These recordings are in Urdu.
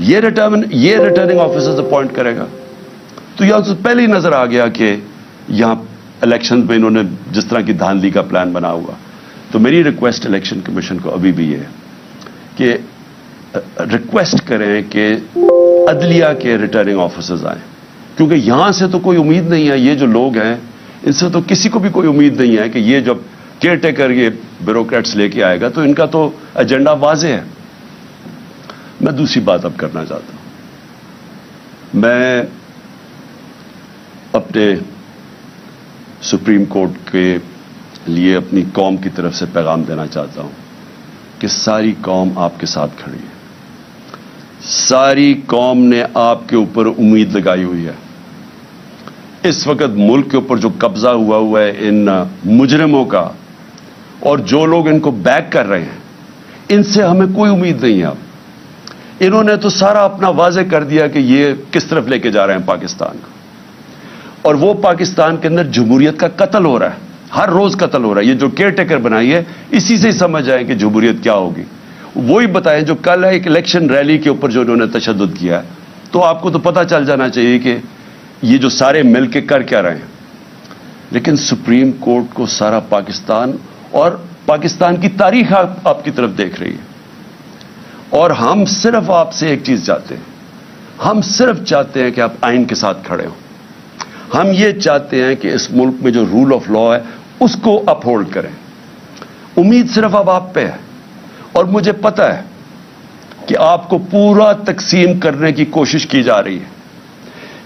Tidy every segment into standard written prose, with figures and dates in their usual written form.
یہ ریٹرننگ آفیسرز اپوائنٹ کرے گا. تو یہاں سے پہلے ہی نظر آ گیا کہ یہاں الیکشن میں انہوں نے جس طرح کی دھاندلی کا پلان بنا ہوا. تو میری ریکویسٹ الیکشن کمیشن کو ابھی بھی یہ ہے کہ ریکویسٹ کریں کہ عدلیہ کے ریٹرننگ آفیسرز آئیں, کیونکہ یہاں سے تو کوئی امید نہیں ہے. یہ جو لوگ ہیں ان سے تو کسی کو بھی کوئی امید نہیں ہے کہ یہ جب کیئر ٹیکر یہ بیوروکریٹس لے کے آئے گا تو ان کا تو ایجنڈا واضح ہے. میں دوسری بات اب کرنا چاہتا ہوں. میں اپنے سپریم کورٹ کے لیے اپنی قوم کی طرف سے پیغام دینا چاہتا ہوں کہ ساری قوم آپ کے ساتھ کھڑی ہے. ساری قوم نے آپ کے اوپر امید لگائی ہوئی ہے. اس وقت ملک کے اوپر جو قبضہ ہوا ہے ان مجرموں کا, اور جو لوگ ان کو بیک کر رہے ہیں, ان سے ہمیں کوئی امید نہیں ہے. اب انہوں نے تو سارا اپنا واضح کر دیا کہ یہ کس طرف لے کے جا رہے ہیں پاکستان کو, اور وہ پاکستان کے اندر جمہوریت کا قتل ہو رہا ہے. ہر روز قتل ہو رہا ہے. یہ جو کیئر ٹیکر بنائی ہے اسی سے ہی سمجھ آئے کہ جمہوریت کیا ہوگی. وہی بتائیں جو کل ایک الیکشن ریلی کے اوپر جو انہوں نے تشدد کیا ہے, تو آپ کو تو پتہ چل جانا چاہیے کہ یہ جو سارے مل کے کر کیا رہے ہیں. لیکن سپریم کورٹ کو سارا پاکستان اور پاکستان کی تاریخ آپ کی طرف دیکھ رہی ہے. اور ہم صرف آپ سے ایک چیز چاہتے ہیں. ہم صرف چاہتے ہیں کہ آپ آئین کے ساتھ کھڑے ہوں. ہم یہ چاہتے ہیں کہ اس ملک میں جو رول آف لا ہے اس کو اپ ہولڈ کریں. امید صرف اب آپ پہ ہے, اور مجھے پتہ ہے کہ آپ کو پورا تقسیم کرنے کی کوشش کی جا رہی ہے.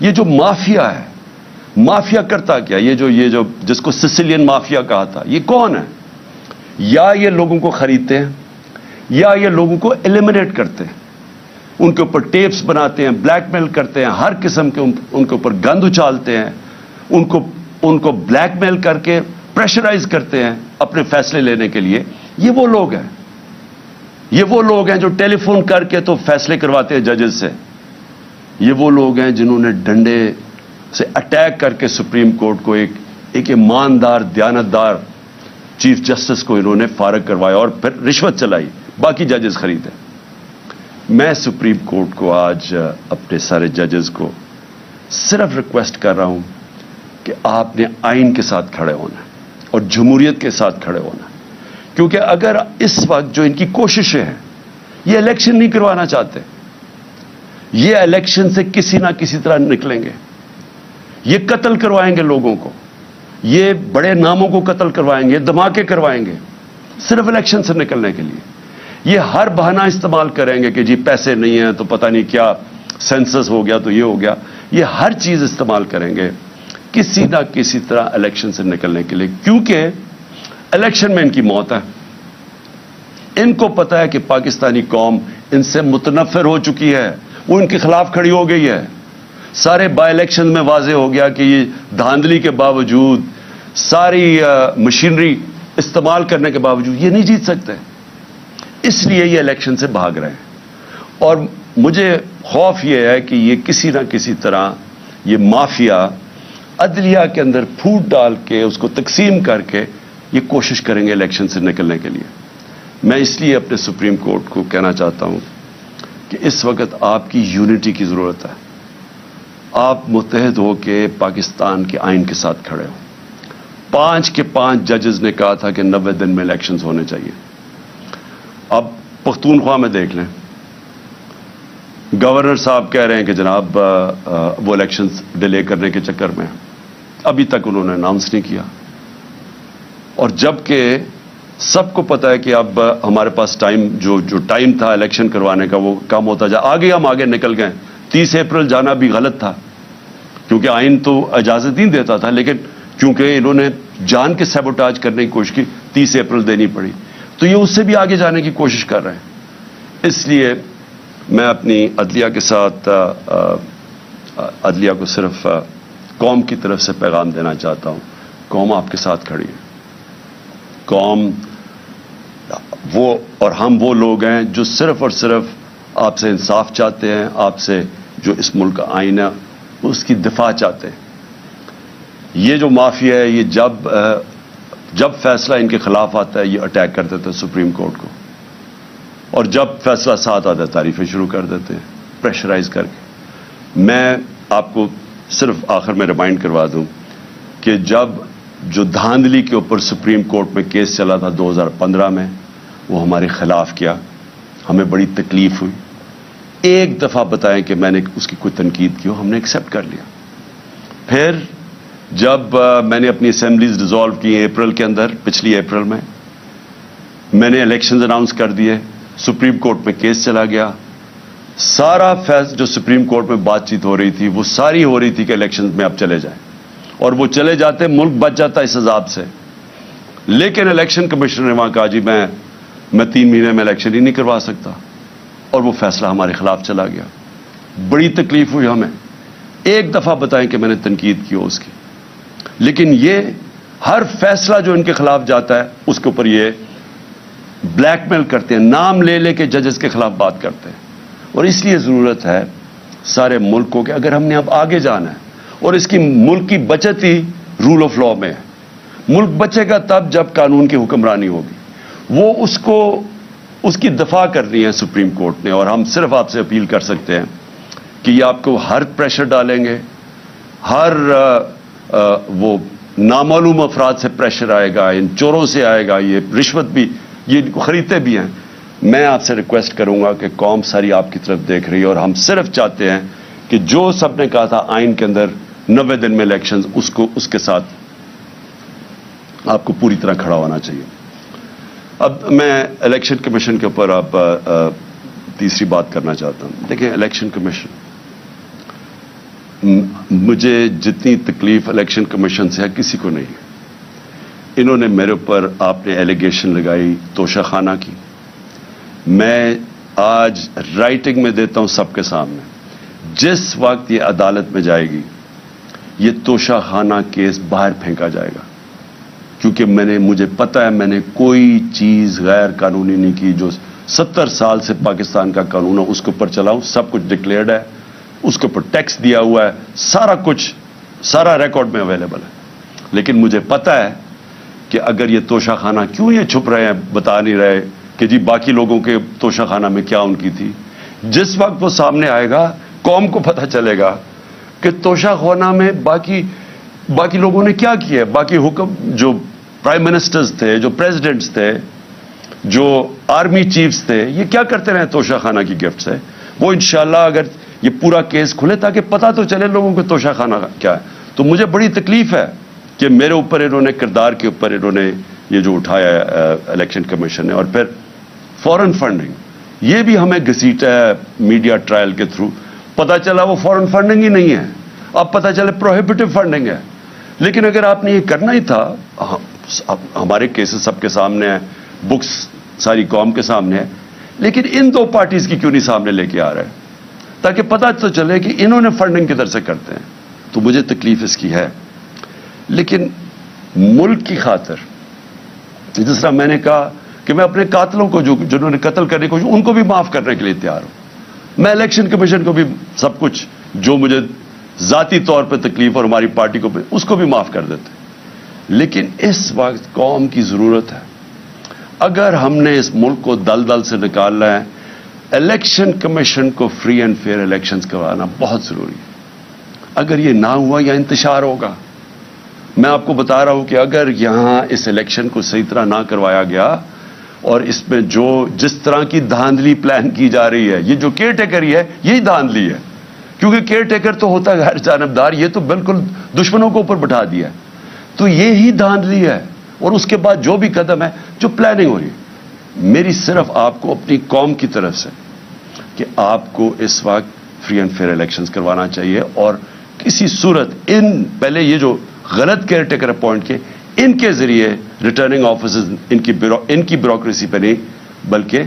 یہ جو مافیا ہے, مافیا کرتا کیا, یہ جو جس کو سسیلین مافیا کہا تھا, یہ کون ہے؟ یا یہ لوگوں کو خریدتے ہیں یا یہ لوگوں کو ایلیمنیٹ کرتے ہیں, ان کے اوپر ٹیپس بناتے ہیں, بلیک میل کرتے ہیں, ہر قسم کے ان کے اوپر گند اچھالتے ہیں, ان کو بلیک میل کر کے پریشرائز کرتے ہیں اپنے فیصلے لینے کے لیے. یہ وہ لوگ ہیں, یہ وہ لوگ ہیں جو ٹیلی فون کر کے تو فیصلے کرواتے ہیں ججز سے. یہ وہ لوگ ہیں جنہوں نے ڈنڈے سے اٹیک کر کے سپریم کورٹ کو ایک ایماندار دیانتدار چیف جسٹس کو انہوں نے فارغ کروایا اور پھر رشوت چلائی, باقی ججز خریدے. میں سپریم کورٹ کو آج اپنے سارے ججز کو صرف ریکویسٹ کر رہا ہوں کہ آپ نے آئین کے ساتھ کھڑے ہونا اور جمہوریت کے ساتھ کھڑے ہونا. کیونکہ اگر اس وقت جو ان کی کوششیں ہیں, یہ الیکشن نہیں کروانا چاہتے, یہ الیکشن سے کسی نہ کسی طرح نکلیں گے. یہ قتل کروائیں گے لوگوں کو, یہ بڑے ناموں کو قتل کروائیں گے, دھماکے کروائیں گے صرف الیکشن سے نکلنے کے لیے. یہ ہر بہانہ استعمال کریں گے کہ جی پیسے نہیں ہیں تو پتہ نہیں کیا سینسس ہو گیا تو یہ ہو گیا. یہ ہر چیز استعمال کریں گے کسی نہ کسی طرح الیکشن سے نکلنے کے لیے, کیونکہ الیکشن میں ان کی موت ہے. ان کو پتہ ہے کہ پاکستانی قوم ان سے متنفر ہو چکی ہے, وہ ان کے خلاف کھڑی ہو گئی ہے. سارے بائی الیکشن میں واضح ہو گیا کہ یہ دھاندلی کے باوجود, ساری مشینری استعمال کرنے کے باوجود یہ نہیں جیت سکتے. اس لیے یہ الیکشن سے بھاگ رہے ہیں. اور مجھے خوف یہ ہے کہ یہ کسی نہ کسی طرح یہ مافیا عدلیہ کے اندر پھوٹ ڈال کے اس کو تقسیم کر کے یہ کوشش کریں گے الیکشن سے نکلنے کے لیے. میں اس لیے اپنے سپریم کورٹ کو کہنا چاہتا ہوں کہ اس وقت آپ کی یونٹی کی ضرورت ہے. آپ متحد ہو کے پاکستان کے آئین کے ساتھ کھڑے ہوں. 5 کے 5 ججز نے کہا تھا کہ 90 دن میں الیکشنز ہونے چاہیے. اب پختونخوا میں دیکھ لیں, گورنر صاحب کہہ رہے ہیں کہ جناب وہ الیکشنز ڈیلے کرنے کے چکر میں ابھی تک انہوں نے اناؤنس نہیں کیا. اور جبکہ سب کو پتا ہے کہ اب ہمارے پاس ٹائم جو ٹائم تھا الیکشن کروانے کا وہ کم ہوتا جا, ہم آگے نکل گئے. 30 اپریل جانا بھی غلط تھا کیونکہ آئین تو اجازت نہیں دیتا تھا, لیکن کیونکہ انہوں نے جان کے سیبوٹاج کرنے کی کوشش کی 30 اپریل دینی پڑی, تو یہ اس سے بھی آگے جانے کی کوشش کر رہے ہیں. اس لیے میں اپنی عدلیہ کے ساتھ عدلیہ کو صرف قوم کی طرف سے پیغام دینا چاہتا ہوں. قوم آپ کے ساتھ کھڑی ہے. قوم وہ اور ہم وہ لوگ ہیں جو صرف اور صرف آپ سے انصاف چاہتے ہیں, آپ سے جو اس ملک کا آئین ہے اس کی دفاع چاہتے ہیں. یہ جو مافیا ہے یہ جب فیصلہ ان کے خلاف آتا ہے یہ اٹیک کر دیتے ہیں سپریم کورٹ کو, اور جب فیصلہ ساتھ آتا ہے تعریفیں شروع کر دیتے ہیں. پریشرائز کر کے. میں آپ کو صرف آخر میں ریمائنڈ کروا دوں کہ جب جو دھاندلی کے اوپر سپریم کورٹ میں کیس چلا تھا 2015 میں، وہ ہمارے خلاف کیا، ہمیں بڑی تکلیف ہوئی. ایک دفعہ بتائیں کہ میں نے اس کی کوئی تنقید کی ہو، ہم نے ایکسیپٹ کر لیا. پھر جب میں نے اپنی اسمبلیز ڈیزالو کی اپریل کے اندر، پچھلی اپریل میں نے الیکشنز اناؤنس کر دیے، سپریم کورٹ میں کیس چلا گیا. سارا فیصلہ جو سپریم کورٹ میں بات چیت ہو رہی تھی وہ ساری ہو رہی تھی کہ الیکشنز میں اب چلے جائیں، اور وہ چلے جاتے، ملک بچ جاتا اس عذاب سے. لیکن الیکشن کمیشنر نے وہاں کہا جی میں 3 مہینے میں الیکشن ہی نہیں کروا سکتا، اور وہ فیصلہ ہمارے خلاف چلا گیا. بڑی تکلیف ہوئی ہمیں. ایک دفعہ بتائیں کہ میں نے تنقید کی ہو اس کی. لیکن یہ ہر فیصلہ جو ان کے خلاف جاتا ہے اس کے اوپر یہ بلیک میل کرتے ہیں، نام لے لے کے ججز کے خلاف بات کرتے ہیں. اور اس لیے ضرورت ہے سارے ملک کو کہ اگر ہم نے اب آگے جانا ہے، اور اس کی ملک کی بچت ہی رول آف لا میں ہے. ملک بچے گا تب جب قانون کی حکمرانی ہوگی. وہ اس کی دفاع کرنی ہے سپریم کورٹ نے. اور ہم صرف آپ سے اپیل کر سکتے ہیں کہ یہ آپ کو ہر پریشر ڈالیں گے، ہر وہ نامعلوم افراد سے پریشر آئے گا، ان چوروں سے آئے گا، یہ رشوت بھی یہ ان کو خریدتے بھی ہیں. میں آپ سے ریکویسٹ کروں گا کہ قوم ساری آپ کی طرف دیکھ رہی ہے، اور ہم صرف چاہتے ہیں کہ جو سب نے کہا تھا آئین کے اندر 90 دن میں الیکشنز، اس کے ساتھ آپ کو پوری طرح کھڑا ہونا چاہیے. اب میں الیکشن کمیشن کے اوپر اب تیسری بات کرنا چاہتا ہوں. دیکھیں، الیکشن کمیشن، مجھے جتنی تکلیف الیکشن کمیشن سے ہے کسی کو نہیں ہے. انہوں نے میرے اوپر، آپ نے ایلیگیشن لگائی توشہ خانہ کی. میں آج رائٹنگ میں دیتا ہوں سب کے سامنے، جس وقت یہ عدالت میں جائے گی یہ توشہ خانہ کیس باہر پھینکا جائے گا. کیونکہ مجھے پتہ ہے میں نے کوئی چیز غیر قانونی نہیں کی. جو 70 سال سے پاکستان کا قانون ہے اس کے اوپر چلاؤں. سب کچھ ڈکلیئرڈ ہے، اس کے اوپر ٹیکس دیا ہوا ہے، سارا کچھ، سارا ریکارڈ میں اویلیبل ہے. لیکن مجھے پتہ ہے کہ اگر یہ توشہ خانہ کیوں یہ چھپ رہے ہیں، بتا نہیں رہے کہ جی باقی لوگوں کے توشہ خانہ میں کیا ان کی تھی. جس وقت وہ سامنے آئے گا قوم کو پتہ چلے گا کہ توشہ خانہ میں باقی لوگوں نے کیا کیا ہے. باقی حکم، جو پرائم منسٹرز تھے، جو پریزیڈنٹس تھے، جو آرمی چیفز تھے، یہ کیا کرتے رہے توشہ خانہ کی گفٹ سے. وہ انشاءاللہ اگر یہ پورا کیس کھلے تاکہ پتہ تو چلے لوگوں کو توشہ خانہ کیا ہے. تو مجھے بڑی تکلیف ہے کہ میرے اوپر انہوں نے، کردار کے اوپر انہوں نے یہ جو اٹھایا ہے الیکشن کمیشن نے. اور پھر فورن فنڈنگ، یہ بھی ہمیں گھسیٹا ہے میڈیا ٹرائل کے تھرو. پتہ چلا وہ فورن فنڈنگ ہی نہیں ہے، اب پتہ چلے پروہیبٹیو فنڈنگ ہے. لیکن اگر آپ نے یہ کرنا ہی تھا، ہمارے کیسز سب کے سامنے ہیں، بکس ساری قوم کے سامنے ہے، لیکن ان دو پارٹیز کی کیوں نہیں سامنے لے کے آ رہے تاکہ پتہ تو چلے کہ انہوں نے فنڈنگ کدھر سے کرتے ہیں. تو مجھے تکلیف اس کی ہے. لیکن ملک کی خاطر، جس طرح میں نے کہا کہ میں اپنے قاتلوں کو، جنہوں نے قتل کرنے کو، ان کو بھی معاف کرنے کے لیے تیار ہوں. میں الیکشن کمیشن کو بھی سب کچھ جو مجھے ذاتی طور پہ تکلیف اور ہماری پارٹی کو اس کو بھی معاف کر دیتے. لیکن اس وقت قوم کی ضرورت ہے. اگر ہم نے اس ملک کو دلدل سے نکالنا ہے، الیکشن کمیشن کو فری اینڈ فیئر الیکشنز کروانا بہت ضروری ہے. اگر یہ نہ ہوا یا انتشار ہوگا. میں آپ کو بتا رہا ہوں کہ اگر یہاں اس الیکشن کو صحیح طرح نہ کروایا گیا، اور اس میں جس طرح کی دھاندلی پلان کی جا رہی ہے، یہ جو کیئر ٹیکر ہی ہے، یہی دھاندلی ہے. کیونکہ کیئر ٹیکر تو ہوتا ہے غیر جانبدار، یہ تو بالکل دشمنوں کو اوپر بٹھا دیا ہے. تو یہی دھاندلی ہے. اور اس کے بعد جو بھی قدم ہے، جو پلاننگ ہو رہی ہے، میری صرف آپ کو اپنی قوم کی طرف سے کہ آپ کو اس وقت فری اینڈ فیئر الیکشنز کروانا چاہیے. اور کسی صورت پہلے یہ جو غلط کیئر ٹیکر اپوائنٹ کیے، ان کے ذریعے ریٹرننگ آفیسرز ان کی بیوروکریسی پہ نہیں، بلکہ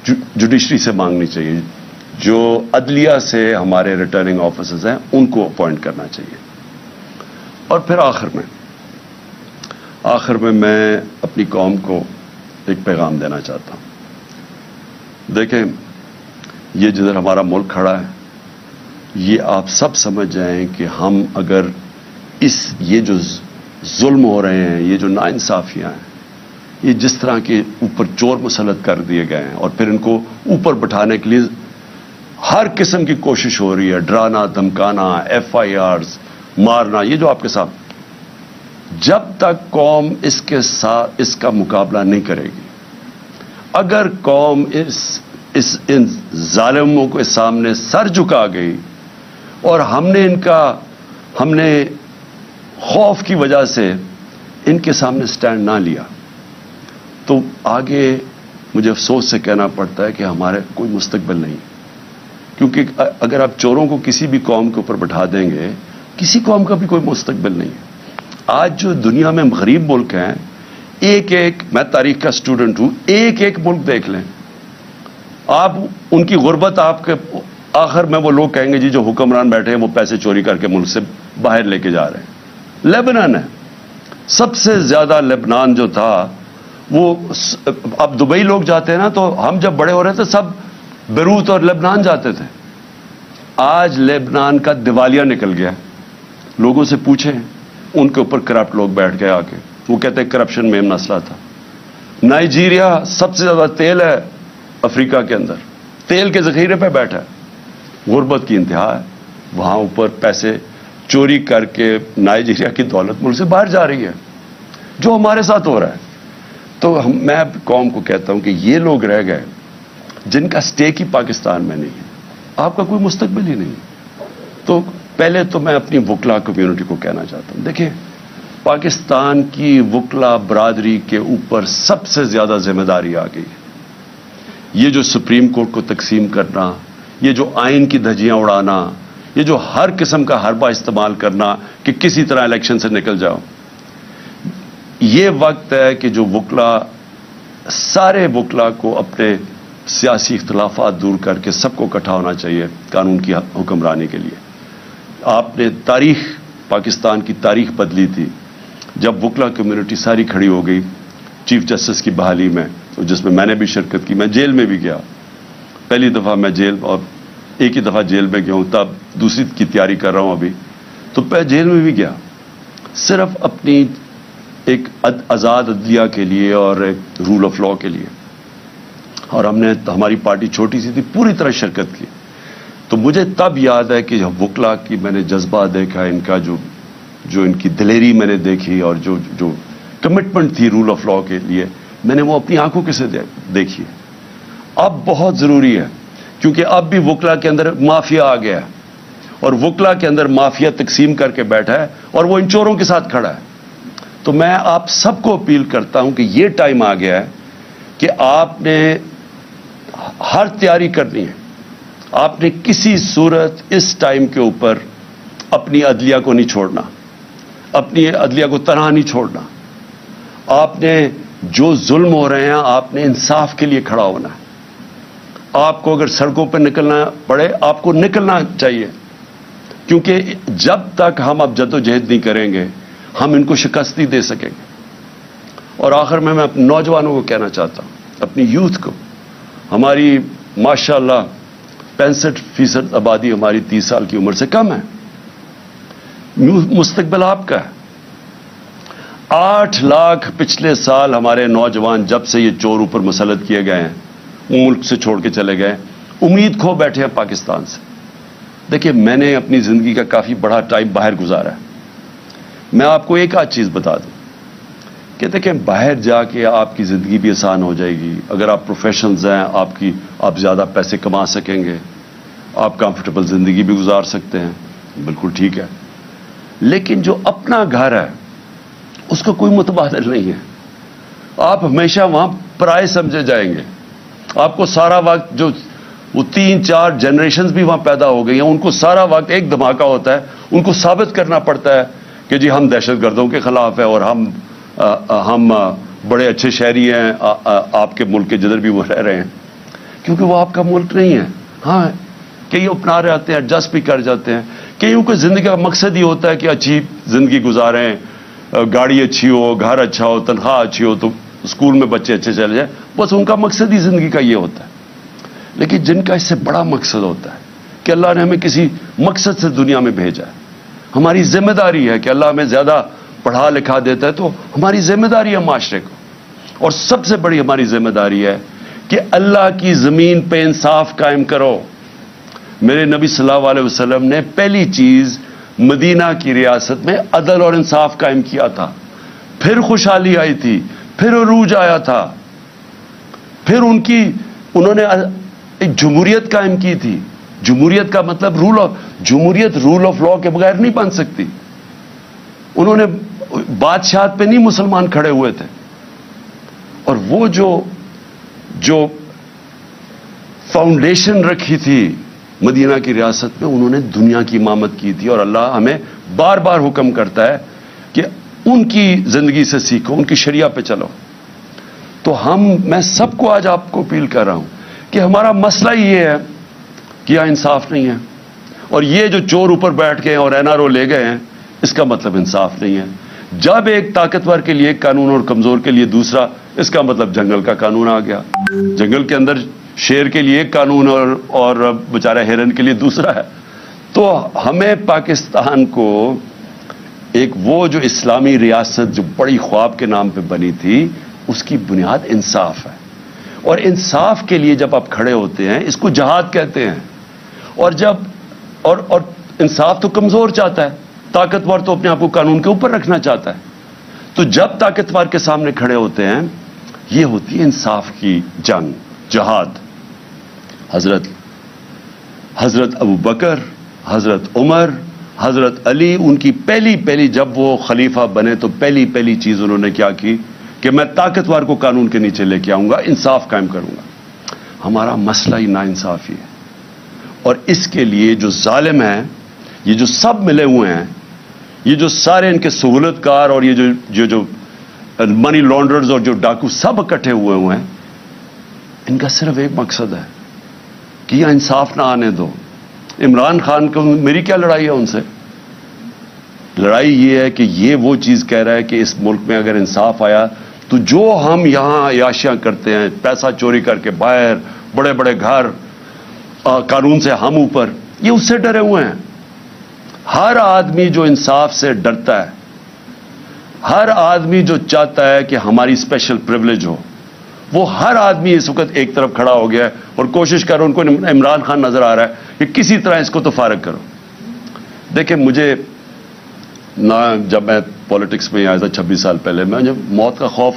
جوڈیشری سے مانگنی چاہیے. جو عدلیہ سے ہمارے ریٹرننگ آفیسرز ہیں ان کو اپوائنٹ کرنا چاہیے. اور پھر آخر میں میں اپنی قوم کو ایک پیغام دینا چاہتا ہوں. دیکھیں، یہ جدھر ہمارا ملک کھڑا ہے، یہ آپ سب سمجھ جائیں کہ ہم اگر یہ جو ظلم ہو رہے ہیں، یہ جو ناانصافیاں ہیں، یہ جس طرح کے اوپر چور مسلط کر دیے گئے ہیں، اور پھر ان کو اوپر بٹھانے کے لیے ہر قسم کی کوشش ہو رہی ہے، ڈرانا، دھمکانا، FIRs، مارنا، یہ جو آپ کے ساتھ، جب تک قوم اس کے ساتھ اس کا مقابلہ نہیں کرے گی، اگر قوم ان ظالموں کے سامنے سر جھکا گئی اور ہم نے خوف کی وجہ سے ان کے سامنے سٹینڈ نہ لیا، تو آگے مجھے افسوس سے کہنا پڑتا ہے کہ ہمارے کوئی مستقبل نہیں، کیونکہ اگر آپ چوروں کو کسی بھی قوم کے اوپر بٹھا دیں گے، کسی قوم کا بھی کوئی مستقبل نہیں ہے۔ آج جو دنیا میں غریب ملک ہیں، میں تاریخ کا اسٹوڈنٹ ہوں، ایک ملک دیکھ لیں آپ، ان کی غربت آپ کے آخر میں وہ لوگ کہیں گے جی جو حکمران بیٹھے ہیں وہ پیسے چوری کر کے ملک سے باہر لے کے جا رہے ہیں۔ لیبنان ہے، سب سے زیادہ لیبنان جو تھا وہ، اب دبئی لوگ جاتے ہیں نا، تو ہم جب بڑے ہو رہے تھے سب بیروت اور لیبنان جاتے تھے، آج لیبنان کا دیوالیہ نکل گیا۔ لوگوں سے پوچھیں، ان کے اوپر کرپٹ لوگ بیٹھ گئے آ کے، وہ کہتے ہیں کرپشن میں مسئلہ تھا۔ نائجیریا سب سے زیادہ تیل ہے افریقہ کے اندر، تیل کے ذخیرے پہ بیٹھا ہے، غربت کی انتہا ہے، وہاں اوپر پیسے چوری کر کے نائجیریا کی دولت ملک سے باہر جا رہی ہے، جو ہمارے ساتھ ہو رہا ہے۔ تو میں قوم کو کہتا ہوں کہ یہ لوگ رہ گئے جن کا سٹیک ہی پاکستان میں نہیں ہے، آپ کا کوئی مستقبل ہی نہیں۔ تو پہلے تو میں اپنی وکلا کمیونٹی کو کہنا چاہتا ہوں، دیکھیں پاکستان کی وکلا برادری کے اوپر سب سے زیادہ ذمہ داری آ گئی ہے۔ یہ جو سپریم کورٹ کو تقسیم کرنا، یہ جو آئین کی دھجیاں اڑانا، یہ جو ہر قسم کا حربہ استعمال کرنا کہ کسی طرح الیکشن سے نکل جاؤ، یہ وقت ہے کہ جو وکلا، سارے وکلا کو اپنے سیاسی اختلافات دور کر کے سب کو اکٹھا ہونا چاہیے قانون کی حکمرانی کے لیے۔ آپ نے پاکستان کی تاریخ بدلی تھی جب وکلا کمیونٹی ساری کھڑی ہو گئی چیف جسٹس کی بحالی میں، جس میں میں نے بھی شرکت کی، میں جیل میں بھی گیا، پہلی دفعہ میں جیل، اور ایک ہی دفعہ جیل میں گیا ہوں، تب دوسری کی تیاری کر رہا ہوں ابھی، تو جیل میں بھی گیا صرف اپنی ایک آزاد عدلیہ کے لیے اور ایک رول آف لا کے لیے، اور ہماری پارٹی چھوٹی سی تھی، پوری طرح شرکت کی۔ تو مجھے تب یاد ہے کہ وکلا کی میں نے جذبہ دیکھا، ان کا جو ان کی دلیری میں نے دیکھی، اور جو کمٹمنٹ تھی رول آف لا کے لیے، میں نے وہ اپنی آنکھوں کے سے دیکھی۔ اب بہت ضروری ہے، کیونکہ اب بھی وکلا کے اندر مافیا آ گیا ہے، اور وکلا کے اندر مافیا تقسیم کر کے بیٹھا ہے، اور وہ ان چوروں کے ساتھ کھڑا ہے۔ تو میں آپ سب کو اپیل کرتا ہوں کہ یہ ٹائم آ گیا ہے کہ آپ نے ہر تیاری کرنی ہے، آپ نے کسی صورت اس ٹائم کے اوپر اپنی عدلیہ کو نہیں چھوڑنا، اپنی عدلیہ کو تنہا نہیں چھوڑنا۔ آپ نے جو ظلم ہو رہے ہیں، آپ نے انصاف کے لیے کھڑا ہونا ہے۔ آپ کو اگر سڑکوں پہ نکلنا پڑے، آپ کو نکلنا چاہیے، کیونکہ جب تک ہم اب جدوجہد نہیں کریں گے ہم ان کو شکست نہیں دے سکیں گے۔ اور آخر میں اپنے نوجوانوں کو کہنا چاہتا ہوں، اپنی یوتھ کو، ہماری ماشاءاللہ 65% آبادی ہماری 30 سال کی عمر سے کم ہے، مستقبل آپ کا ہے۔ 8 لاکھ پچھلے سال ہمارے نوجوان جب سے یہ چور اوپر مسلط کیے گئے ہیں، ملک سے چھوڑ کے چلے گئے، امید کھو بیٹھے ہیں پاکستان سے۔ دیکھیں میں نے اپنی زندگی کا کافی بڑا ٹائم باہر گزارا ہے، میں آپ کو ایک آدھ چیز بتا دوں کہ دیکھیں باہر جا کے آپ کی زندگی بھی آسان ہو جائے گی، اگر آپ پروفیشنلز ہیں، آپ زیادہ پیسے کما سکیں گے، آپ کمفرٹیبل زندگی بھی گزار سکتے ہیں، بالکل ٹھیک ہے، لیکن جو اپنا گھر ہے اس کا کوئی متبادل نہیں ہے۔ آپ ہمیشہ وہاں پرائے سمجھے جائیں گے، آپ کو سارا وقت جو وہ 3-4 جنریشنز بھی وہاں پیدا ہو گئی ہیں، ان کو سارا وقت ایک دھماکہ ہوتا ہے، ان کو ثابت کرنا پڑتا ہے کہ جی ہم دہشت گردوں کے خلاف ہیں، اور ہم بڑے اچھے شہری ہیں آپ کے ملک کے جدھر بھی وہ رہ رہے ہیں، کیونکہ وہ آپ کا ملک نہیں ہے۔ ہاں کئی اپنا رہے آتے ہیں، ایڈجسٹ بھی کر جاتے ہیں، کئیوں کو زندگی کا مقصد ہی ہوتا ہے کہ اچھی زندگی گزاریں، گاڑی اچھی ہو، گھر اچھا ہو، تنخواہ اچھی ہو، تو اسکول میں بچے اچھے چلے جائیں، بس ان کا مقصد ہی زندگی کا یہ ہوتا ہے۔ لیکن جن کا اس سے بڑا مقصد ہوتا ہے کہ اللہ نے ہمیں کسی مقصد سے دنیا میں بھیجا ہے، ہماری ذمہ داری ہے کہ اللہ ہمیں زیادہ پڑھا لکھا دیتا ہے تو ہماری ذمہ داری ہے معاشرے کو، اور سب سے بڑی ہماری ذمہ داری ہے کہ اللہ کی زمین پہ انصاف قائم کرو، میرے نبی صلی اللہ علیہ وسلم نے پہلی چیز مدینہ کی ریاست میں عدل اور انصاف قائم کیا تھا، پھر خوشحالی آئی تھی، پھر عروج آیا تھا، پھر انہوں نے ایک جمہوریت قائم کی تھی۔ جمہوریت کا مطلب جمہوریت رول آف لا کے بغیر نہیں بن سکتی۔ انہوں نے بادشاہت پہ نہیں مسلمان کھڑے ہوئے تھے، اور وہ جو فاؤنڈیشن رکھی تھی مدینہ کی ریاست میں، انہوں نے دنیا کی امامت کی تھی۔ اور اللہ ہمیں بار بار حکم کرتا ہے کہ ان کی زندگی سے سیکھو، ان کی شریعہ پہ چلو۔ تو میں سب کو آج آپ کو اپیل کر رہا ہوں کہ ہمارا مسئلہ یہ ہے کہ یہاں انصاف نہیں ہے، اور یہ جو چور اوپر بیٹھ گئے اور این آر او لے گئے ہیں، اس کا مطلب انصاف نہیں ہے۔ جب ایک طاقتور کے لیے ایک قانون اور کمزور کے لیے دوسرا، اس کا مطلب جنگل کا قانون آ گیا۔ جنگل کے اندر شیر کے لیے ایک قانون اور بیچارہ ہرن کے لیے دوسرا ہے۔ تو ہمیں پاکستان کو ایک وہ جو اسلامی ریاست جو بڑی خواب کے نام پہ بنی تھی، اس کی بنیاد انصاف ہے، اور انصاف کے لیے جب آپ کھڑے ہوتے ہیں، اس کو جہاد کہتے ہیں۔ اور انصاف تو کمزور چاہتا ہے، طاقتور تو اپنے آپ کو قانون کے اوپر رکھنا چاہتا ہے۔ تو جب طاقتور کے سامنے کھڑے ہوتے ہیں، یہ ہوتی ہے انصاف کی جنگ، جہاد۔ حضرت ابو بکر، حضرت عمر، حضرت علی، ان کی پہلی جب وہ خلیفہ بنے تو پہلی چیز انہوں نے کیا کی کہ میں طاقتور کو قانون کے نیچے لے کے آؤں گا، انصاف قائم کروں گا۔ ہمارا مسئلہ ہی ناانصافی ہے، اور اس کے لیے جو ظالم ہیں، یہ جو سب ملے ہوئے ہیں، یہ جو سارے ان کے سہولت کار اور یہ جو منی لانڈرز اور جو ڈاکو سب اکٹھے ہوئے ہیں، ان کا صرف ایک مقصد ہے کہ یہ انصاف نہ آنے دو۔ عمران خان کو میری کیا لڑائی ہے ان سے؟ لڑائی یہ ہے کہ یہ وہ چیز کہہ رہا ہے کہ اس ملک میں اگر انصاف آیا تو جو ہم یہاں عیاشیاں کرتے ہیں، پیسہ چوری کر کے باہر، بڑے بڑے گھر، قانون سے ہم اوپر، یہ اس سے ڈرے ہوئے ہیں۔ ہر آدمی جو انصاف سے ڈرتا ہے، ہر آدمی جو چاہتا ہے کہ ہماری اسپیشل پریولیج ہو، وہ ہر آدمی اس وقت ایک طرف کھڑا ہو گیا ہے اور کوشش کر رہا ہے۔ ان کو عمران خان نظر آ رہا ہے کہ کسی طرح اس کو تو فارغ کرو۔ دیکھیں، مجھے نہ جب میں پالیٹکس میں آیا تھا 26 سال پہلے، میں جب موت کا خوف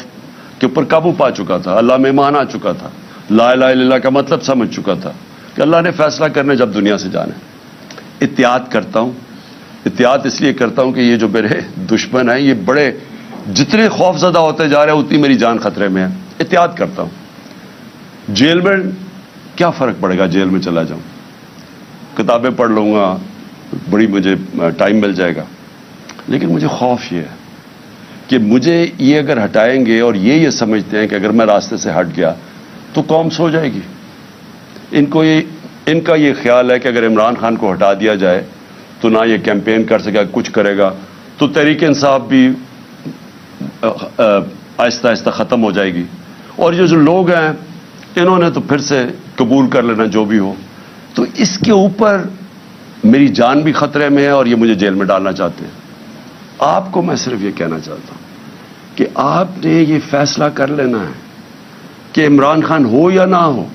کے اوپر قابو پا چکا تھا، اللہ میں ایمان آ چکا تھا، لا الہ الا اللہ کا مطلب سمجھ چکا تھا کہ اللہ نے فیصلہ کرنے جب دنیا سے جانا ہے۔ احتیاط کرتا ہوں، احتیاط اس لیے کرتا ہوں کہ یہ جو میرے دشمن ہیں، یہ بڑے جتنے خوف زدہ ہوتے جا رہے ہیں اتنی میری جان خطرے میں ہے۔ احتیاط کرتا ہوں۔ جیل میں کیا فرق پڑے گا؟ جیل میں چلا جاؤں، کتابیں پڑھ لوں گا، بڑی مجھے ٹائم مل جائے گا، لیکن مجھے خوف یہ ہے کہ مجھے یہ اگر ہٹائیں گے اور یہ سمجھتے ہیں کہ اگر میں راستے سے ہٹ گیا تو قوم سو جائے گی۔ ان کا یہ خیال ہے کہ اگر عمران خان کو ہٹا دیا جائے تو نہ یہ کیمپین کر سکے، کچھ کرے گا، تو تحریک انصاف بھی آہستہ آہستہ ختم ہو جائے گی، اور یہ جو لوگ ہیں انہوں نے تو پھر سے قبول کر لینا جو بھی ہو۔ تو اس کے اوپر میری جان بھی خطرے میں ہے اور یہ مجھے جیل میں ڈالنا چاہتے ہیں۔ آپ کو میں صرف یہ کہنا چاہتا ہوں کہ آپ نے یہ فیصلہ کر لینا ہے کہ عمران خان ہو یا نہ ہو،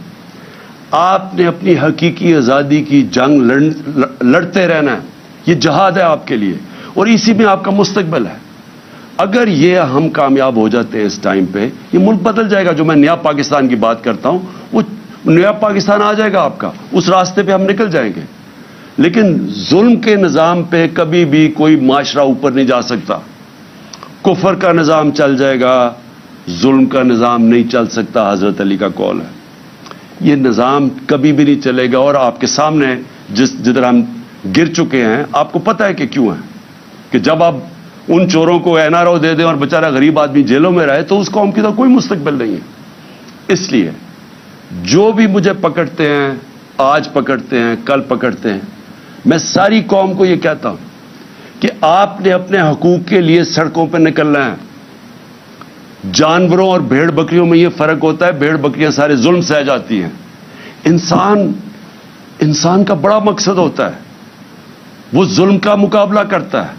آپ نے اپنی حقیقی آزادی کی جنگ لڑتے رہنا ہے۔ یہ جہاد ہے آپ کے لیے، اور اسی میں آپ کا مستقبل ہے۔ اگر یہ ہم کامیاب ہو جاتے ہیں اس ٹائم پہ، یہ ملک بدل جائے گا۔ جو میں نیا پاکستان کی بات کرتا ہوں، وہ نیا پاکستان آ جائے گا آپ کا، اس راستے پہ ہم نکل جائیں گے۔ لیکن ظلم کے نظام پہ کبھی بھی کوئی معاشرہ اوپر نہیں جا سکتا۔ کفر کا نظام چل جائے گا، ظلم کا نظام نہیں چل سکتا۔ حضرت علی کا قول ہے، یہ نظام کبھی بھی نہیں چلے گا۔ اور آپ کے سامنے جدھر ہم گر چکے ہیں، آپ کو پتہ ہے کہ کیوں ہے، کہ جب آپ ان چوروں کو این آر او دے دیں اور بیچارہ غریب آدمی جیلوں میں رہے تو اس قوم کی تو کوئی مستقبل نہیں ہے۔ اس لیے جو بھی مجھے پکڑتے ہیں، آج پکڑتے ہیں، کل پکڑتے ہیں، میں ساری قوم کو یہ کہتا ہوں کہ آپ نے اپنے حقوق کے لیے سڑکوں پہ نکلنا ہے۔ جانوروں اور بھیڑ بکریوں میں یہ فرق ہوتا ہے، بھیڑ بکریاں سارے ظلم سہ جاتی ہیں، انسان کا بڑا مقصد ہوتا ہے، وہ ظلم کا مقابلہ کرتا ہے،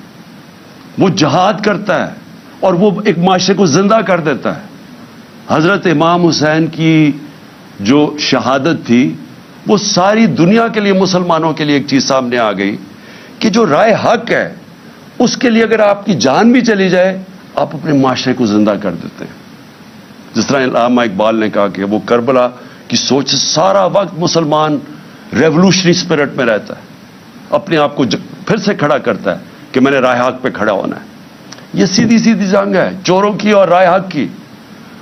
وہ جہاد کرتا ہے، اور وہ ایک معاشرے کو زندہ کر دیتا ہے۔ حضرت امام حسین کی جو شہادت تھی، وہ ساری دنیا کے لیے مسلمانوں کے لیے ایک چیز سامنے آ گئی کہ جو رائے حق ہے اس کے لیے اگر آپ کی جان بھی چلی جائے آپ اپنے معاشرے کو زندہ کر دیتے ہیں. جس طرح علامہ اقبال نے کہا کہ وہ کربلا کی سوچ سارا وقت مسلمان ریولوشنری اسپرٹ میں رہتا ہے, اپنے آپ کو پھر سے کھڑا کرتا ہے کہ میں نے رائے حق پہ کھڑا ہونا ہے. یہ سیدھی سیدھی جنگ ہے چوروں کی اور رائے حق کی,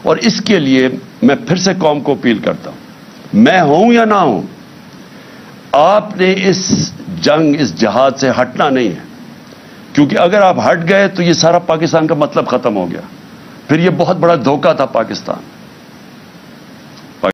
اور اس کے لیے میں پھر سے قوم کو اپیل کرتا ہوں, میں ہوں یا نہ ہوں, آپ نے اس جنگ اس جہاد سے ہٹنا نہیں ہے, کیونکہ اگر آپ ہٹ گئے تو یہ سارا پاکستان کا مطلب ختم ہو گیا, پھر یہ بہت بڑا دھوکہ تھا پاکستان.